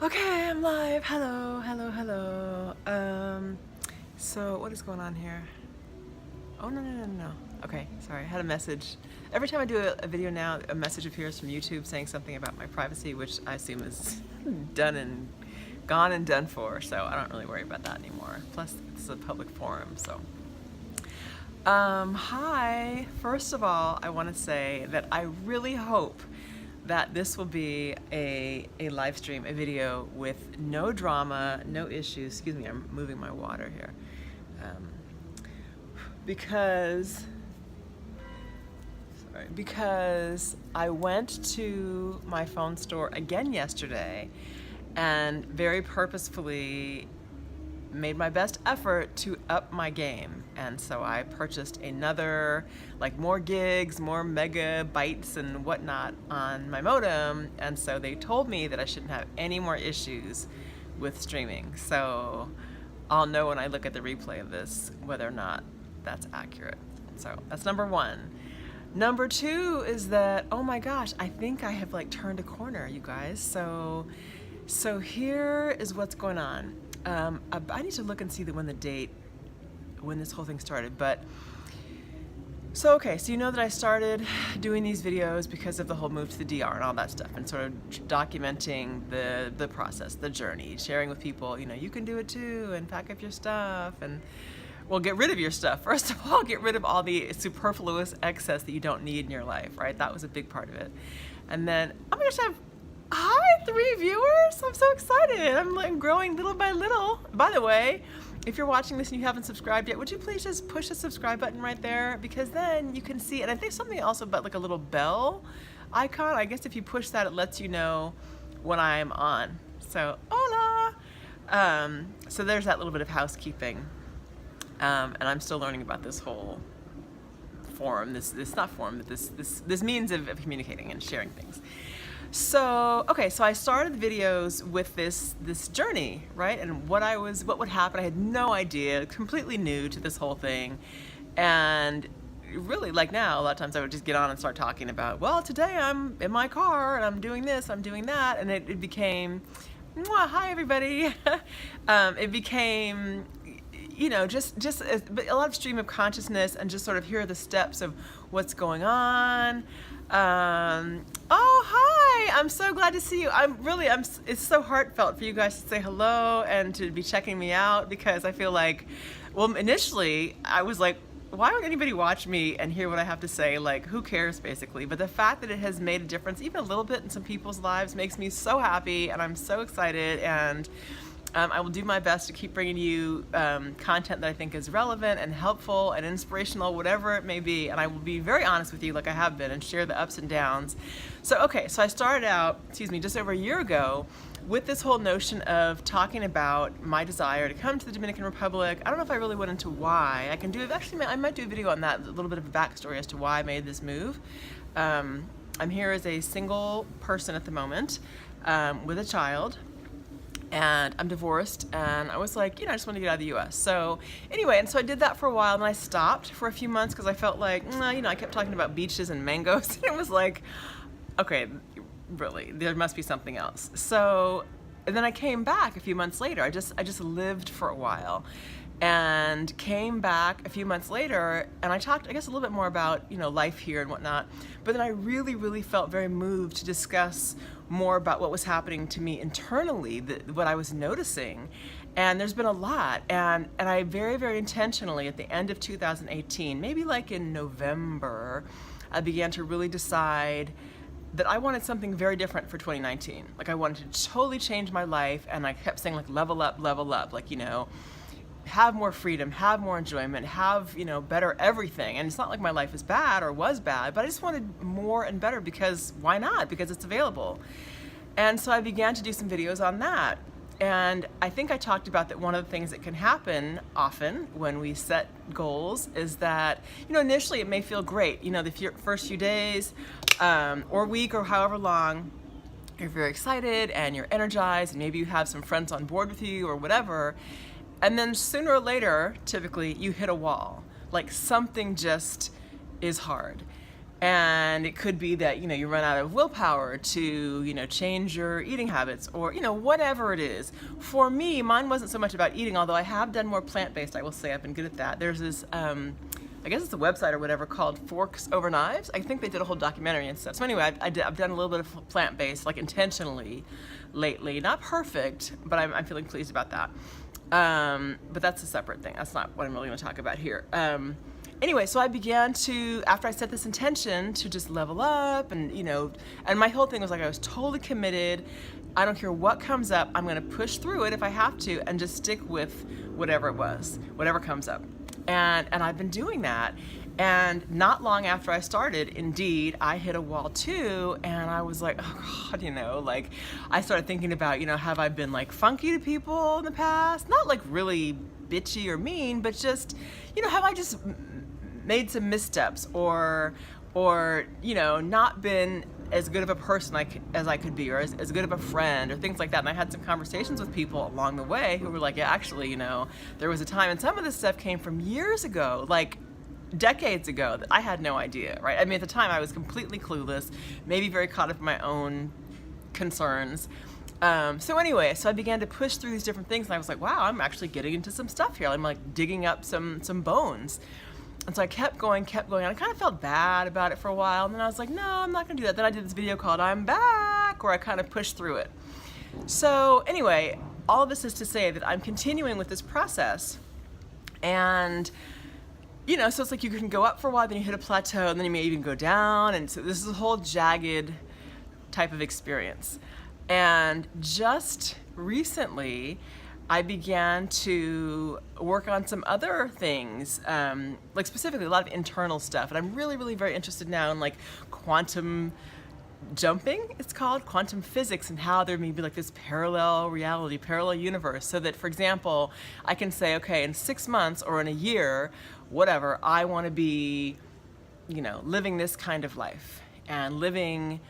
Okay, I'm live. Hello, hello, hello. So what is going on here? Oh, no. Okay, sorry, I had a message. Every time I do a video now, a message appears from YouTube saying something about my privacy, which I assume is done and gone and done for, so I don't really worry about that anymore. Plus, it's a public forum, so. Hi. First of all, I want to say that I really hope that this will be a live stream, a video with no drama, no issues. Excuse me, I'm moving my water here. Because I went to my phone store again yesterday and very purposefully made my best effort to up my game, and so I purchased another, like, more gigs, more megabytes and whatnot on my modem, and so they told me that I shouldn't have any more issues with streaming. So I'll know when I look at the replay of this whether or not that's accurate. So that's number one. Number two is that, oh my gosh, I think I have like turned a corner, you guys. So here is what's going on. I need to look and see when this whole thing started, but so you know that I started doing these videos because of the whole move to the DR and all that stuff, and sort of documenting the process, the journey, sharing with people, you know, you can do it too, and pack up your stuff, and well, get rid of your stuff. First of all, get rid of all the superfluous excess that you don't need in your life, right? That was a big part of it. And then I'm gonna have hi, 3 viewers! I'm so excited. I'm like growing little by little. By the way, if you're watching this and you haven't subscribed yet, would you please just push the subscribe button right there? Because then you can see, and I think something else about like a little bell icon. I guess if you push that, it lets you know when I'm on. So, hola! So there's that little bit of housekeeping. And I'm still learning about this whole forum, this not forum, but this means of communicating and sharing things. So, so I started videos with this journey, right? And what would happen. I had no idea, completely new to this whole thing. And really, like now, a lot of times I would just get on and start talking about, well, today I'm in my car and I'm doing this, I'm doing that. And it became, hi everybody. It became, you know, just a lot of stream of consciousness, and just sort of here are the steps of what's going on. Oh, hi! I'm so glad to see you. It's so heartfelt for you guys to say hello and to be checking me out, because I feel like, well, initially I was like, why would anybody watch me and hear what I have to say? Like, who cares, basically? But the fact that it has made a difference, even a little bit, in some people's lives makes me so happy, and I'm so excited, and I will do my best to keep bringing you content that I think is relevant and helpful and inspirational, whatever it may be. And I will be very honest with you, like I have been, and share the ups and downs. So I started out, just over a year ago, with this whole notion of talking about my desire to come to the Dominican Republic. I don't know if I really went into why. I might do a video on that, a little bit of a backstory as to why I made this move. I'm here as a single person at the moment, with a child. And I'm divorced, and I was like, I just want to get out of the US. So anyway, and so I did that for a while, and I stopped for a few months because I felt like, I kept talking about beaches and mangoes, and it was like, okay, really, there must be something else. So, and then I came back a few months later. I just lived for a while, and came back a few months later, and I talked, I guess, a little bit more about, life here and whatnot. But then I really, really felt very moved to discuss more about what was happening to me internally, what I was noticing. And there's been a lot. And I very, very intentionally, at the end of 2018, maybe like in November, I began to really decide that I wanted something very different for 2019. Like, I wanted to totally change my life, and I kept saying, like, level up, like, have more freedom, have more enjoyment, have, better everything. And it's not like my life is bad or was bad, but I just wanted more and better, because why not? Because it's available. And so I began to do some videos on that. And I think I talked about that one of the things that can happen often when we set goals is that, initially it may feel great. The first few days or week or however long, you're very excited and you're energized, and maybe you have some friends on board with you or whatever. And then sooner or later, typically, you hit a wall. Like, something just is hard. And it could be that, you run out of willpower to, change your eating habits, or, whatever it is. For me, mine wasn't so much about eating, although I have done more plant-based, I will say. I've been good at that. There's this, I guess it's a website or whatever called Forks Over Knives. I think they did a whole documentary and stuff. So anyway, I've done a little bit of plant-based, like intentionally lately. Not perfect, but I'm feeling pleased about that. But that's a separate thing. That's not what I'm really going to talk about here. Anyway, so I began to, after I set this intention to just level up and, and my whole thing was like I was totally committed. I don't care what comes up. I'm going to push through it if I have to and just stick with whatever it was, whatever comes up. And I've been doing that. And not long after I started, indeed, I hit a wall too. And I was like, oh God, like I started thinking about, have I been like funky to people in the past? Not like really bitchy or mean, but just, have I just made some missteps or not been as good of a person as I could be, or as good of a friend, or things like that. And I had some conversations with people along the way who were like, yeah, actually, there was a time, and some of this stuff came from years ago, like decades ago, that I had no idea, right? I mean, at the time I was completely clueless, maybe very caught up in my own concerns. So anyway, so I began to push through these different things, and I was like, wow, I'm actually getting into some stuff here. I'm like digging up some bones. And so I kept going, and I kind of felt bad about it for a while, and then I was like, no, I'm not gonna do that. Then I did this video called I'm Back, where I kind of pushed through it. So anyway, all of this is to say that I'm continuing with this process, and so it's like you can go up for a while, then you hit a plateau, and then you may even go down, and so this is a whole jagged type of experience. And just recently, I began to work on some other things, like specifically a lot of internal stuff. And I'm really, really very interested now in like quantum jumping, it's called, quantum physics, and how there may be like this parallel reality, parallel universe. So that, for example, I can say, okay, in 6 months or in a year, whatever, I want to be, living this kind of life, and living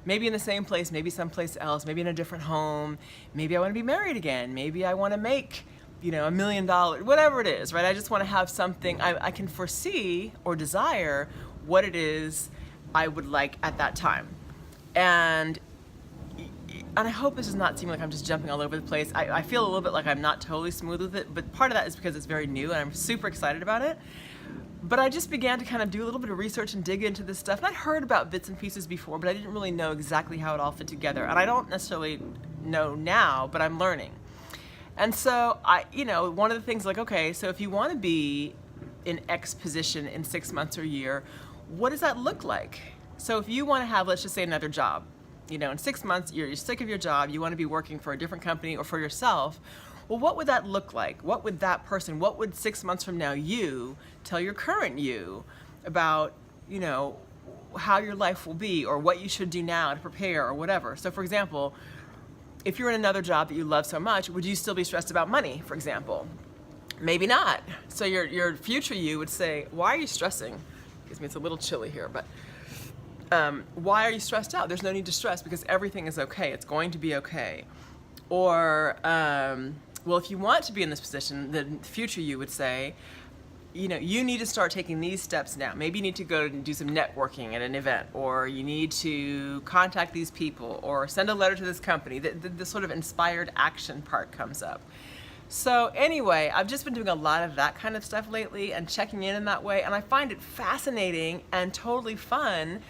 maybe in the same place, maybe someplace else, maybe in a different home, maybe I want to be married again, maybe I want to make, $1 million, whatever it is, right? I just want to have something, I can foresee or desire what it is I would like at that time. And I hope this does not seem like I'm just jumping all over the place. I feel a little bit like I'm not totally smooth with it, but part of that is because it's very new and I'm super excited about it. But I just began to kind of do a little bit of research and dig into this stuff. And I'd heard about bits and pieces before, but I didn't really know exactly how it all fit together. And I don't necessarily know now, but I'm learning. And so one of the things, like, okay, so if you want to be in X position in 6 months or a year, what does that look like? So if you want to have, let's just say, another job, in 6 months, you're sick of your job, you want to be working for a different company or for yourself. Well, what would that look like? What would that person, what would 6 months from now you tell your current you about, how your life will be, or what you should do now to prepare, or whatever? So for example, if you're in another job that you love so much, would you still be stressed about money, for example? Maybe not. So your future you would say, why are you stressing? Excuse me, it's a little chilly here, but why are you stressed out? There's no need to stress because everything is okay. It's going to be okay. Or, well, if you want to be in this position, the future you would say, you need to start taking these steps now. Maybe you need to go and do some networking at an event, or you need to contact these people, or send a letter to this company. The sort of inspired action part comes up. So anyway, I've just been doing a lot of that kind of stuff lately and checking in that way, and I find it fascinating and totally fun.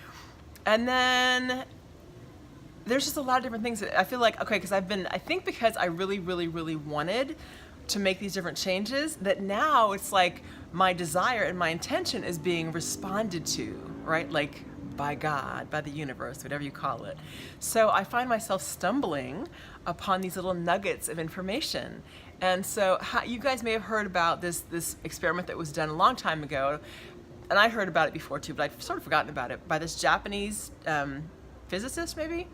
And then there's just a lot of different things that I feel like, okay, because I think because I really, really, really wanted to make these different changes, that now it's like my desire and my intention is being responded to, right? Like by God, by the universe, whatever you call it. So I find myself stumbling upon these little nuggets of information. And so you guys may have heard about this experiment that was done a long time ago, and I heard about it before too, but I've sort of forgotten about it, by this Japanese physicist maybe.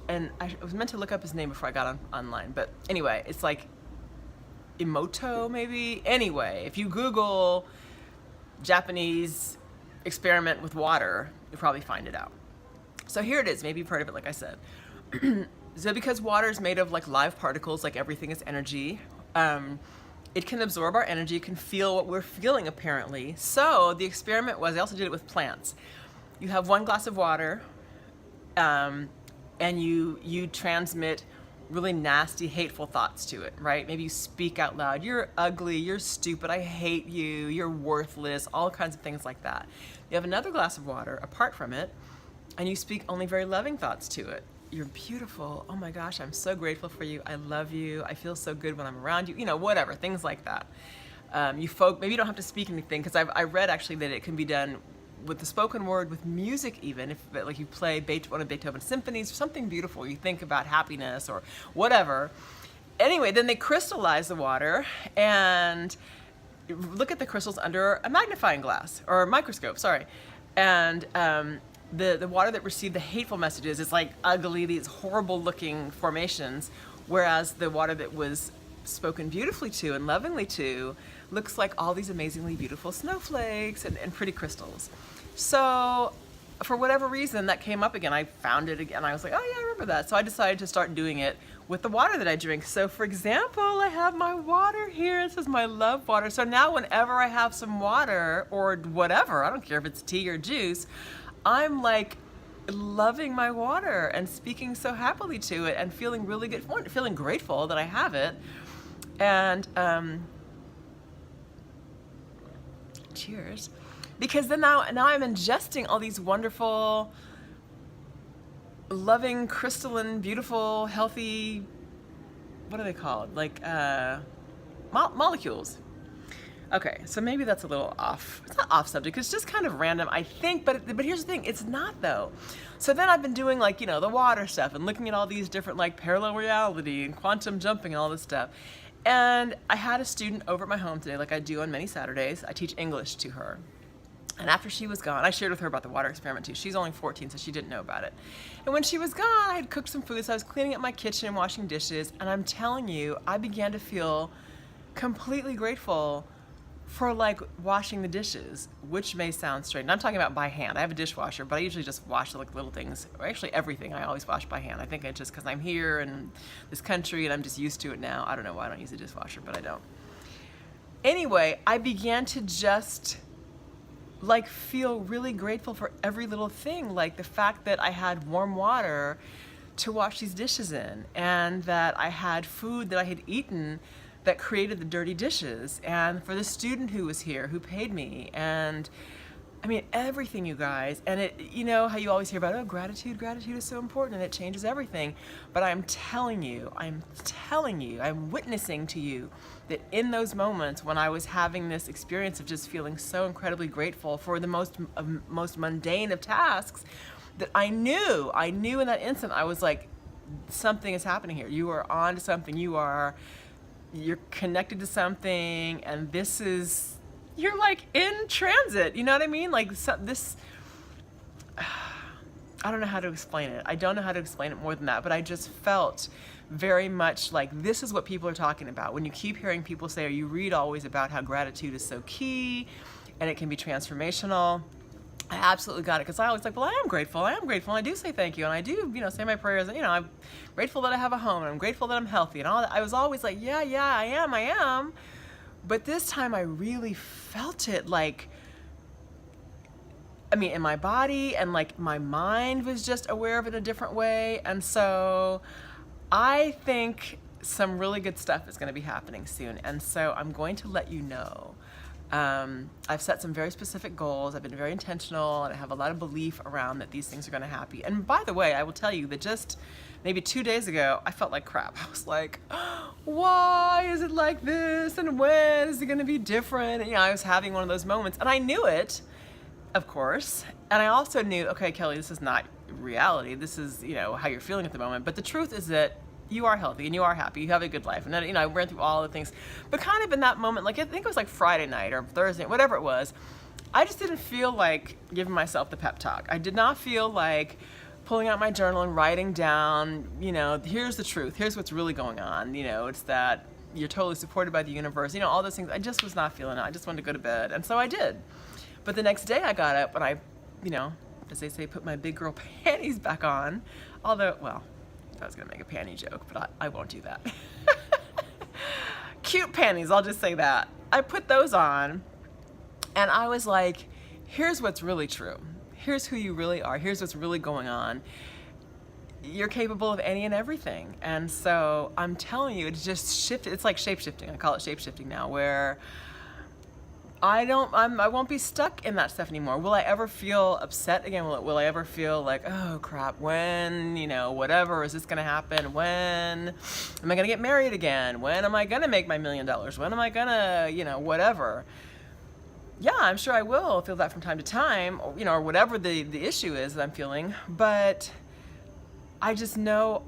And I was meant to look up his name before I got online, but anyway, it's like Emoto maybe. Anyway, if you Google Japanese experiment with water, you'll probably find it out. So here it is. Maybe you've heard of it, like I said. So because water is made of like live particles, like everything is energy, it can absorb our energy, it can feel what we're feeling apparently. So the experiment was, they also did it with plants. you have one glass of water, and you transmit really nasty, hateful thoughts to it, right? Maybe you speak out loud, you're ugly, you're stupid, I hate you, you're worthless, all kinds of things like that. You have another glass of water apart from it, and you speak only very loving thoughts to it. You're beautiful, oh my gosh, I'm so grateful for you, I love you, I feel so good when I'm around you, whatever, things like that. Maybe you don't have to speak anything, because I read actually that it can be done with the spoken word, with music even, if like you play one of Beethoven's symphonies, something beautiful, you think about happiness or whatever. Anyway, then they crystallize the water and look at the crystals under a magnifying glass, or a microscope, sorry. And the water that received the hateful messages is like ugly, these horrible looking formations, whereas the water that was spoken beautifully to and lovingly to looks like all these amazingly beautiful snowflakes and pretty crystals. So for whatever reason that came up again, I found it again, I was like, oh yeah, I remember that. So I decided to start doing it with the water that I drink. So for example, I have my water here, it says my love water. So now whenever I have some water or whatever, I don't care if it's tea or juice, I'm like loving my water and speaking so happily to it and feeling really good, feeling grateful that I have it. And cheers. Because then now I'm ingesting all these wonderful, loving, crystalline, beautiful, healthy, what are they called? Like molecules. Okay, so maybe that's a little off. It's not off subject, it's just kind of random, I think, but here's the thing, it's not though. So then I've been doing like, the water stuff and looking at all these different like parallel reality and quantum jumping and all this stuff. And I had a student over at my home today, like I do on many Saturdays. I teach English to her. And after she was gone, I shared with her about the water experiment too. She's only 14, so she didn't know about it. And when she was gone, I had cooked some food, so I was cleaning up my kitchen and washing dishes. And I'm telling you, I began to feel completely grateful for like washing the dishes, which may sound strange. And I'm talking about by hand. I have a dishwasher, but I usually just wash like little things, or actually everything I always wash by hand. I think it's just because I'm here in this country and I'm just used to it now. I don't know why I don't use a dishwasher, but I don't. Anyway, I began to just like feel really grateful for every little thing, like the fact that I had warm water to wash these dishes in, and that I had food that I had eaten that created the dirty dishes, and for the student who was here who paid me, and I mean everything, you guys. And it, how you always hear about, oh, gratitude is so important and it changes everything. But I'm telling you, I'm witnessing to you that in those moments when I was having this experience of just feeling so incredibly grateful for the most mundane of tasks, that I knew in that instant, I was like, something is happening here. You are on to something. You're connected to something, and you're like in transit, you know what I mean? Like this, I don't know how to explain it. I don't know how to explain it more than that, but I just felt very much like this is what people are talking about. When you keep hearing people say, or you read always about how gratitude is so key and it can be transformational, I absolutely got it, because I always like, well, I am grateful, and I do say thank you, and I do, say my prayers, and I'm grateful that I have a home, and I'm grateful that I'm healthy, and all that. I was always like, yeah, I am, but this time I really felt it, like, in my body, and like my mind was just aware of it a different way, and so I think some really good stuff is going to be happening soon, and so I'm going to let you know. I've set some very specific goals. I've been very intentional, and I have a lot of belief around that these things are going to happen. And by the way, I will tell you that just maybe 2 days ago, I felt like crap. I was like, why is it like this? And when is it going to be different? And, I was having one of those moments, and I knew it, of course. And I also knew, okay, Kelly, this is not reality. This is, how you're feeling at the moment. But the truth is that you are healthy and you are happy, you have a good life. And then, I went through all the things, but kind of in that moment, like I think it was like Friday night or Thursday, whatever it was, I just didn't feel like giving myself the pep talk. I did not feel like pulling out my journal and writing down, here's the truth, here's what's really going on. It's that you're totally supported by the universe, all those things. I just was not feeling it. I just wanted to go to bed. And so I did. But the next day I got up and I, as they say, put my big girl panties back on. Although, well, I was gonna make a panty joke, but I won't do that. Cute panties, I'll just say that. I put those on, and I was like, here's what's really true. here's who you really are, here's what's really going on. You're capable of any and everything. And so I'm telling you, it's just shifted. It's like shape-shifting. I call it shape-shifting now, where I won't be stuck in that stuff anymore. Will I ever feel upset again? Will I ever feel like, oh crap, when, you know, whatever, is this gonna happen? When am I gonna get married again? When am I gonna make my $1 million? When am I gonna, you know, whatever? Yeah, I'm sure I will feel that from time to time, or, you know, or whatever the issue is that I'm feeling. But I just know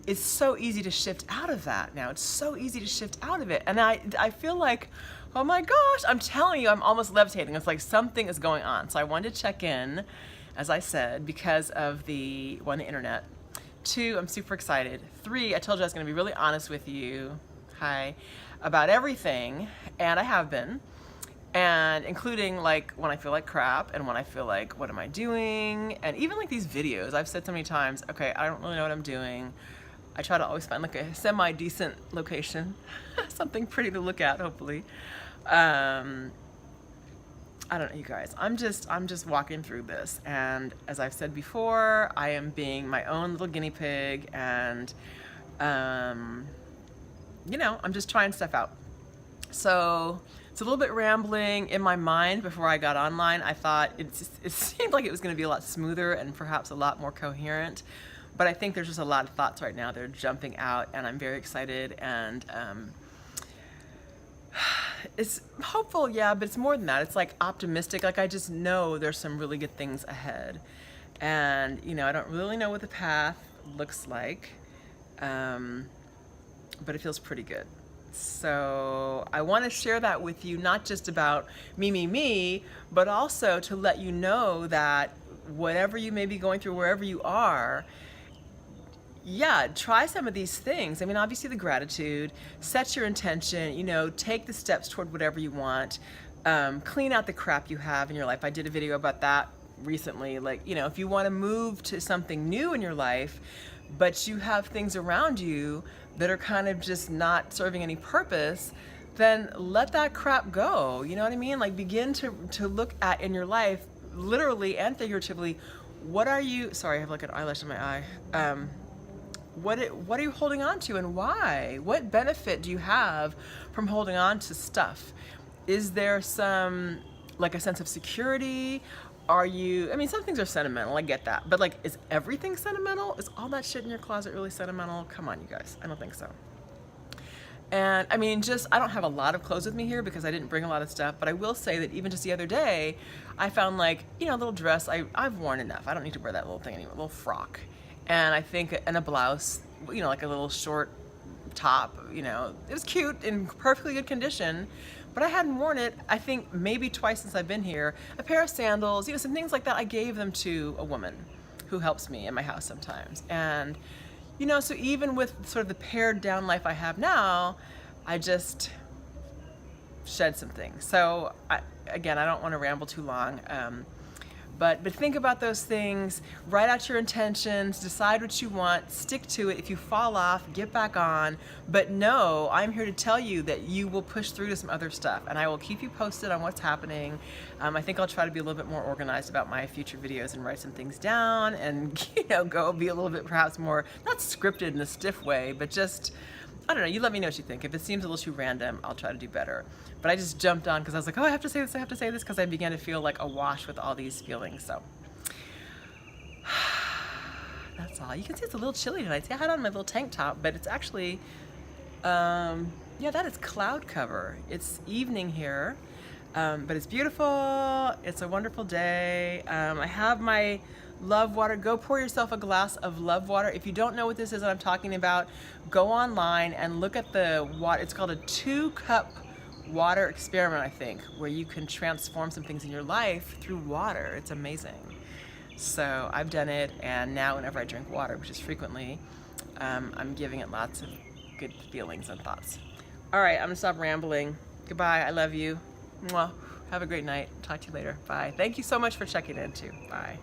it's so easy to shift out of that now. It's so easy to shift out of it. And I feel like, oh my gosh, I'm telling you, I'm almost levitating. It's like something is going on. So I wanted to check in, as I said, because of the internet. 2, I'm super excited. 3, I told you I was gonna be really honest with you, hi, about everything, and I have been. And including like when I feel like crap and when I feel like, what am I doing? And even like these videos, I've said so many times, okay, I don't really know what I'm doing. I try to always find like a semi-decent location, something pretty to look at, hopefully. I don't know, you guys, I'm just walking through this. And as I've said before, I am being my own little guinea pig, and, you know, I'm just trying stuff out. So it's a little bit rambling in my mind. Before I got online, I thought it seemed like it was going to be a lot smoother and perhaps a lot more coherent. But I think there's just a lot of thoughts right now. They're jumping out, and I'm very excited, and it's hopeful, yeah, but it's more than that. It's like optimistic. Like I just know there's some really good things ahead. And, you know, I don't really know what the path looks like, but it feels pretty good. So I want to share that with you, not just about me, but also to let you know that whatever you may be going through, wherever you are, yeah, try some of these things. I mean, obviously the gratitude, set your intention, you know, take the steps toward whatever you want, clean out the crap you have in your life. I did a video about that recently. Like, you know, if you want to move to something new in your life, but you have things around you that are kind of just not serving any purpose, then let that crap go. You know what I mean? Like begin to look at in your life, literally and figuratively, what are you, sorry, I have like an eyelash in my eye. What are you holding on to, and why? What benefit do you have from holding on to stuff? Is there some, like a sense of security? Are you, I mean, some things are sentimental, I get that. But like, is everything sentimental? Is all that shit in your closet really sentimental? Come on, you guys, I don't think so. And I mean, I don't have a lot of clothes with me here because I didn't bring a lot of stuff, but I will say that even just the other day, I found like, you know, a little dress, I've worn enough. I don't need to wear that little thing anymore, a little frock. And I think, and a blouse, you know, like a little short top, you know, it was cute, in perfectly good condition, but I hadn't worn it, I think maybe twice since I've been here. A pair of sandals, you know, some things like that, I gave them to a woman who helps me in my house sometimes. And, you know, so even with sort of the pared down life I have now, I just shed some things. So again, I don't want to ramble too long. But think about those things, write out your intentions, decide what you want, stick to it. If you fall off, get back on. But no, I'm here to tell you that you will push through to some other stuff, and I will keep you posted on what's happening. I think I'll try to be a little bit more organized about my future videos and write some things down and, you know, go be a little bit perhaps more, not scripted in a stiff way, but just, I don't know, you let me know what you think. If it seems a little too random, I'll try to do better. But I just jumped on because I was like, oh, I have to say this, because I began to feel like awash with all these feelings. So that's all. You can see it's a little chilly tonight. See, I had on my little tank top, but it's actually, yeah, that is cloud cover. It's evening here, but it's beautiful. It's a wonderful day. I have my love water. Go pour yourself a glass of love water. If you don't know what this is that I'm talking about, go online and look at the water. It's called a 2-cup water experiment, I think, where you can transform some things in your life through water. It's amazing. So I've done it, and now whenever I drink water, which is frequently, I'm giving it lots of good feelings and thoughts. All right, I'm gonna stop rambling. Goodbye, I love you. Mwah. Have a great night. Talk to you later. Bye. Thank you so much for checking in too. Bye.